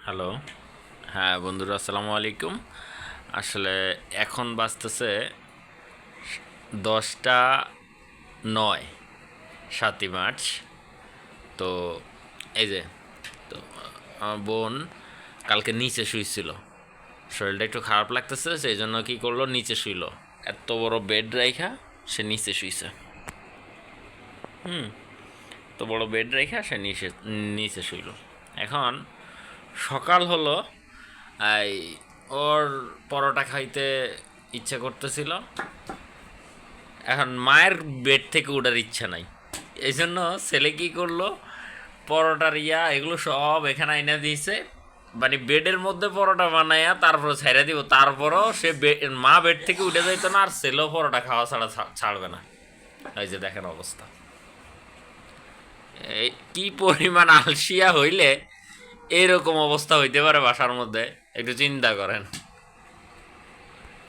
Hello. হ্যাঁ বন্ধুরা, আসসালামু আলাইকুম। আসলে এখন বাজতেছে 10টা 9, 7ই মার্চ। তো এই যে, তো আমার বোন কালকে নিচে শুইছিল, শরীরটা একটু খারাপ লাগতেছে, সেই জন্য কী করলো, নিচে শুইল। এত বড় বেড রাইখা সে নিচে শুইছে। তো বড় বেড রাইখা সে নিচে নিচে শুইল। এখন সকাল হলো, এই ওর পরোটা খাইতে ইচ্ছা করতেছিল। এখন মায়ের বেড থেকে ওঠার ইচ্ছা নাই, এই জন্য ছেলে কী করলো, পরোটার এগুলো সব এখানে আইনা দিয়েছে। মানে বেডের মধ্যে পরোটা বানাইয়া তারপরে ছেড়ে দিব, তারপরও সে মা বেড থেকে উঠে যাইতো না, আর ছেলেও পরোটা খাওয়া ছাড়া ছাড়বে না। এই যে দেখেন অবস্থা, এই কি পরিমাণ আলসিয়া হইলে এরকম অবস্থা হইতে পারে বাসার মধ্যে, একটু চিন্তা করেন।